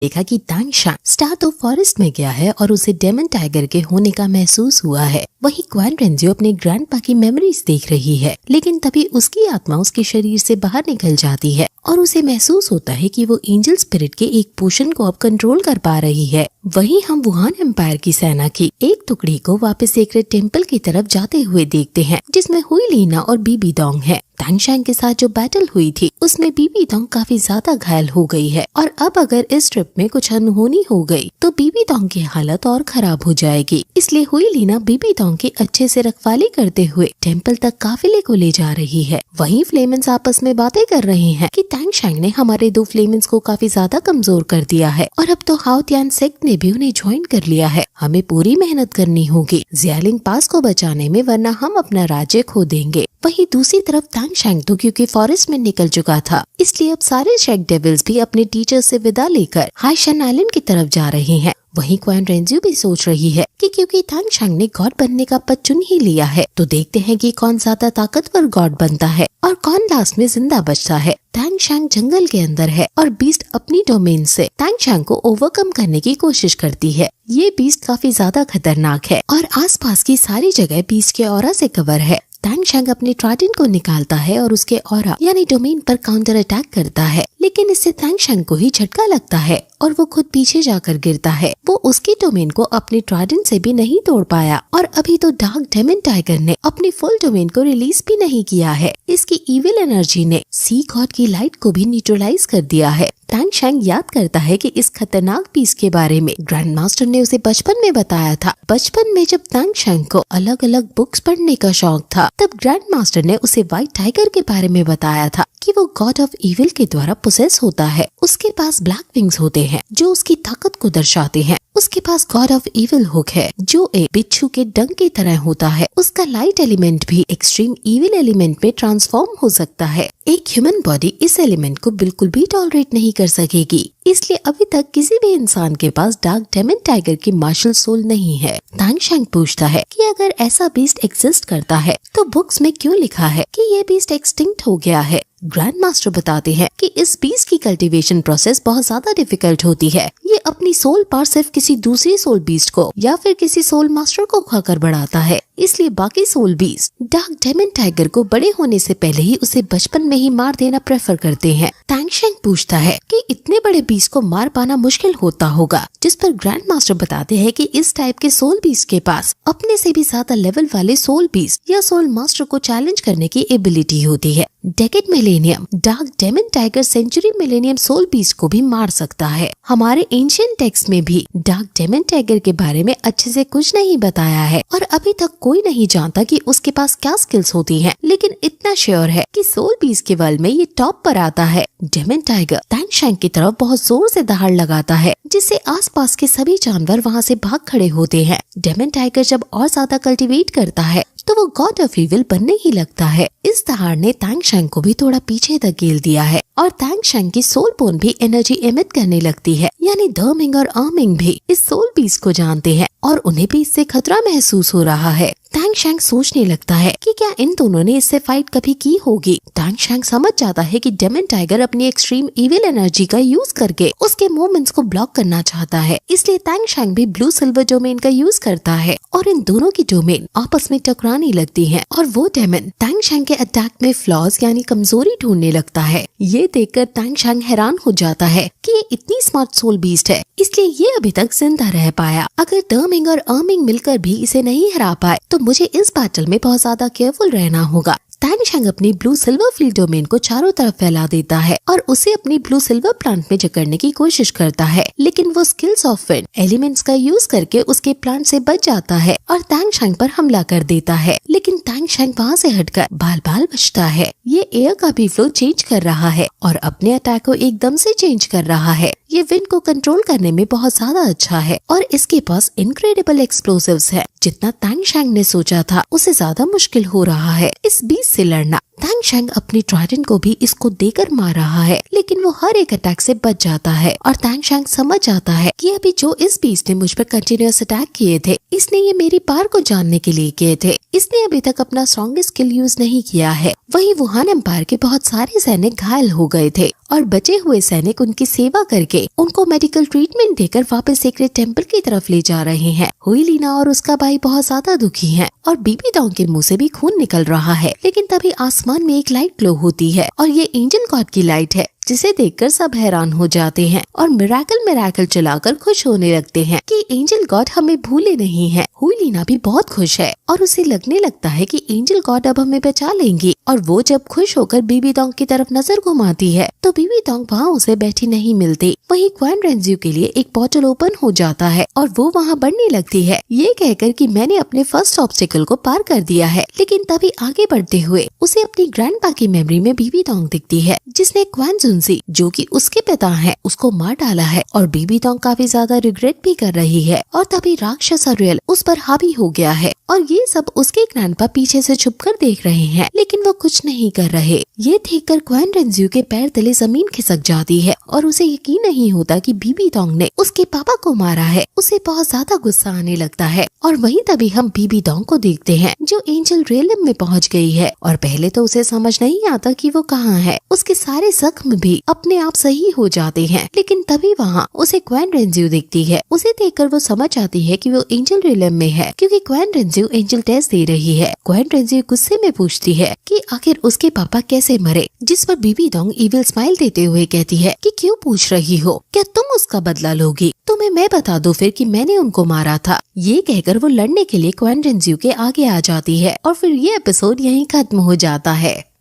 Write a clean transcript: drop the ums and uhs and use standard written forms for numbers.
देखा कि तांग शांग स्टार तो फॉरेस्ट में गया है और उसे डेमन टाइगर के होने का महसूस हुआ है। वहीं क्वान रेंजियो अपने ग्रैंडपा की मेमोरीज देख रही है, लेकिन तभी उसकी आत्मा उसके शरीर से बाहर निकल जाती है और उसे महसूस होता है कि वो एंजल स्पिरिट के एक पोर्शन को अब कंट्रोल कर पा रही है। वहीं हम वुहान एम्पायर की सेना की एक टुकड़ी को वापस सीक्रेट टेम्पल की तरफ जाते हुए देखते हैं, जिसमें हुई लीना और बीबी डोंग है। तांग शांग के साथ जो बैटल हुई थी उसमें बीबी डोंग काफी ज्यादा घायल हो गई है और अब अगर इस ट्रिप में कुछ अनहोनी हो गई तो बीबी डोंग की हालत और खराब हो जाएगी। इसलिए हुई लीना बीबी डोंग की अच्छे से रखवाली करते हुए टेम्पल तक काफिले को ले जा रही है। वहीं फ्लेमेंस आपस में बातें कर रहे हैं कि तांग शांग ने हमारे 2 फ्लेमेंस को काफी ज्यादा कमजोर कर दिया है और अब तो हाओ तियान सेक्ट ने भी उन्हें ज्वाइन कर लिया है। हमें पूरी मेहनत करनी होगी जियालिंग पास को बचाने में, वरना हम अपना राज्य खो देंगे। वहीं दूसरी तरफ तांग शांग तो क्योंकि फॉरेस्ट में निकल चुका था, इसलिए अब सारे शेक डेविल्स भी अपने टीचर्स से विदा लेकर हाइशन आइलैंड की तरफ जा रहे हैं। वहीं क्वान रेंजियो भी सोच रही है कि क्योंकि तांग शांग ने गॉड बनने का पद चुन ही लिया है तो देखते हैं कि कौन ज्यादा ताकतवर गॉड बनता है और कौन लास्ट में जिंदा बचता है। तांग शांग जंगल के अंदर है और बीस्ट अपनी डोमेन से तांग शांग को ओवरकम करने की कोशिश करती है। ये बीस्ट काफी ज्यादा खतरनाक है और आसपास की सारी जगह बीस्ट के ऑरा से कवर है। तांग शांग अपने ट्राइडेंट को निकालता है और उसके ऑरा यानी डोमेन पर काउंटर अटैक करता है, लेकिन इससे तांग शांग को ही झटका लगता है और वो खुद पीछे जाकर गिरता है। वो उसकी डोमेन को अपने ट्राइडेंट से भी नहीं तोड़ पाया और अभी तो डार्क डेमन टाइगर ने अपनी फुल डोमेन को रिलीज भी नहीं किया है। इसकी इविल एनर्जी ने सी गॉड की लाइट को भी न्यूट्रलाइज कर दिया है। तांग शांग याद करता है कि इस खतरनाक पीस के बारे में ग्रैंड मास्टर ने उसे बचपन में बताया था। बचपन में जब तांग शांग को अलग अलग बुक्स पढ़ने का शौक था, तब ग्रैंड मास्टर ने उसे व्हाइट टाइगर के बारे में बताया था कि वो गॉड ऑफ इविल के द्वारा पोसेस होता है। उसके पास ब्लैक विंग्स होते हैं जो उसकी ताकत को दर्शाते हैं। उसके पास गॉड ऑफ इविल हुक है जो एक बिच्छू के डंक की तरह होता है। उसका लाइट एलिमेंट भी एक्सट्रीम इविल एलिमेंट में ट्रांसफॉर्म हो सकता है। एक ह्यूमन बॉडी इस एलिमेंट को बिल्कुल भी टॉलरेट नहीं कर सकेगी, इसलिए अभी तक किसी भी इंसान के पास डार्क डेमन टाइगर की मार्शल सोल नहीं है। तांग शांग पूछता है कि अगर ऐसा बीस्ट एग्जिस्ट करता है तो बुक्स में क्यों लिखा है कि ये बीस्ट एक्सटिंक्ट हो गया है। ग्रैंड मास्टर बताते हैं कि इस बीस्ट की कल्टीवेशन प्रोसेस बहुत ज्यादा डिफिकल्ट होती है। ये अपनी सोल पावर सिर्फ किसी दूसरी सोल बीस्ट को या फिर किसी सोल मास्टर को खाकर बढ़ाता है, इसलिए बाकी soul beast dark demon tiger को बड़े होने से पहले ही उसे बचपन में ही मार देना प्रेफर करते हैं। तांग शांग पूछता है कि इतने बड़े बीस्ट को मार पाना मुश्किल होता होगा, जिस पर ग्रैंड मास्टर बताते हैं कि इस टाइप के सोल बीस्ट के पास अपने से भी ज्यादा लेवल वाले सोल बीस्ट या सोल मास्टर को चैलेंज करने की एबिलिटी होती है। Decade millennium dark demon tiger century millennium soul beast को भी मार सकता है। हमारे एंशिएंट टेक्स्ट में भी डार्क डेमन टाइगर के बारे में अच्छे से कुछ नहीं बताया है और अभी तक कोई नहीं जानता कि उसके पास क्या स्किल्स होती हैं, लेकिन इतना श्योर है कि सोल बीस्ट के वर्ल्ड में ये टॉप पर आता है। डेमन टाइगर तांग शांग की तरफ बहुत जोर से दहाड़ लगाता है, जिससे आसपास के सभी जानवर वहाँ से भाग खड़े होते हैं। डेमन टाइगर जब और ज्यादा कल्टीवेट करता है तो वो गॉड ऑफ इविल बनने ही लगता है। इस दहाड़ ने तांग शांग को भी थोड़ा पीछे धकेल दिया है और तांग शांग की सोल बोन भी एनर्जी एमिट करने लगती है, यानी द मिंग और आमिंग भी इस सोल बीस्ट को जानते हैं और उन्हें भी इससे खतरा महसूस हो रहा है। तांग शांग सोचने लगता है कि क्या इन दोनों ने इससे फाइट कभी की होगी। तांग शांग समझ जाता है कि डेमन टाइगर अपनी एक्सट्रीम इविल एनर्जी का यूज करके उसके मूवमेंट्स को ब्लॉक करना चाहता है, इसलिए तांग शांग भी ब्लू सिल्वर डोमेन का यूज करता है और इन दोनों की डोमेन आपस में टकराने लगती है और वो डेमन तांग शांग के अटैक में फ्लॉज यानी कमजोरी ढूंढने लगता है। ये देखकर तांग शांग हैरान हो जाता है कि ये इतनी स्मार्ट सोल बीस्ट है, इसलिए ये अभी तक जिंदा रह पाया। अगर द मिंग और अमिंग मिलकर भी इसे नहीं हरा पाए तो मुझे इस बैटल में बहुत ज्यादा केयरफुल रहना होगा। तांग शांग अपनी ब्लू सिल्वर फील्ड डोमेन को चारों तरफ फैला देता है और उसे अपनी ब्लू सिल्वर प्लांट में जकड़ने की कोशिश करता है, लेकिन वो स्किल्स ऑफ विंड एलिमेंट्स का यूज करके उसके प्लांट से बच जाता है और तांग शांग पर हमला कर देता है। लेकिन तांग शांग वहाँ से हटकर बाल बाल बचता है। ये एयर का भी फ्लो चेंज कर रहा है और अपने अटैक को एकदम से चेंज कर रहा है। ये विंड को कंट्रोल करने में बहुत ज्यादा अच्छा है और इसके पास इनक्रेडिबल एक्सप्लोसिव्स है। जितना तांग शांग ने सोचा था उससे ज्यादा मुश्किल हो रहा है इस बीस्ट से लड़ना। तांग शांग अपनी ट्राइडेंट को भी इसको देकर मार रहा है, लेकिन वो हर एक अटैक से बच जाता है और तांग शांग समझ जाता है कि अभी जो इस बीस्ट ने मुझ पर कंटिन्यूअस अटैक किए थे, इसने ये मेरी पार को जानने के लिए किए थे। इसने अभी तक अपना स्ट्रॉन्गेस्ट स्किल यूज नहीं किया है। वहीं वुहान एम्पायर के बहुत सारे सैनिक घायल हो गए थे और बचे हुए सैनिक उनकी सेवा करके के उनको मेडिकल ट्रीटमेंट देकर वापस सीक्रेट टेम्पल की तरफ ले जा रहे हैं। हुईलिना और उसका भाई बहुत ज्यादा दुखी हैं और बीबी डोंग के मुंह से भी खून निकल रहा है। लेकिन तभी आसमान में एक लाइट ग्लो होती है और ये एंजल गॉड की लाइट है, जिसे देखकर सब हैरान हो जाते हैं और मिराकल चलाकर खुश होने लगते हैं कि एंजल गॉड हमें भूले नहीं है। हुईलिना भी बहुत खुश है और उसे लगने लगता है कि एंजल गॉड अब हमें बचा लेंगे। और वो जब खुश होकर बीबी डोंग की तरफ नजर घुमाती है तो बीबी डोंग वहाँ उसे बैठी नहीं मिलती। वहीं क्वान रेंजियो के लिए एक पोर्टल ओपन हो जाता है और वो वहाँ बढ़ने लगती है, ये कहकर कि मैंने अपने फर्स्ट ऑब्स्टिकल को पार कर दिया है। लेकिन तभी आगे बढ़ते हुए उसे अपनी ग्रैंडपा की मेमोरी में बीबी डोंग दिखती है, जिसने क्वान जुनसी, जो कि उसके पिता हैं, उसको मार डाला है। और बीबी डोंग काफी ज्यादा रिग्रेट भी कर रही है। और तभी राक्षस अरियल उस पर हावी हो गया है और ये सब उसके ग्रैंडपा पीछे से छुपकर देख रहे हैं, लेकिन वो कुछ नहीं कर रहे। ये देखकर क्वान रेंजियो के पैर तले जमीन खिसक जाती है और उसे यकीन नहीं होता कि बीबी डोंग ने उसके पापा को मारा है। उसे बहुत ज्यादा गुस्सा आने लगता है और वहीं तभी हम बीबी डोंग को देखते हैं, जो एंजल रियलम में पहुंच गई है। और पहले तो उसे समझ नहीं आता कि वो कहाँ है। उसके सारे जख्म भी अपने आप सही हो जाते हैं। लेकिन तभी वहाँ उसे क्वान रेंजियो दिखती है। उसे देखकर वो समझ आती है कि वो एंजल रियलम में है, क्योंकि क्वान रेंजियो एंजल टेस्ट दे रही है। क्वान रेंजियो गुस्से में पूछती है कि आखिर उसके पापा कैसे मरे, जिस पर बीबी डोंग इविल स्माइल देते हुए कहती है कि क्यों पूछ रही हो, क्या तुम उसका बदला लोगी? तुम्हें मैं बता दूं फिर कि मैंने उनको मारा था। ये कहकर वो लड़ने के लिए क्वान रेंजियो के आगे आ जाती है और फिर ये एपिसोड यहीं खत्म हो जाता है।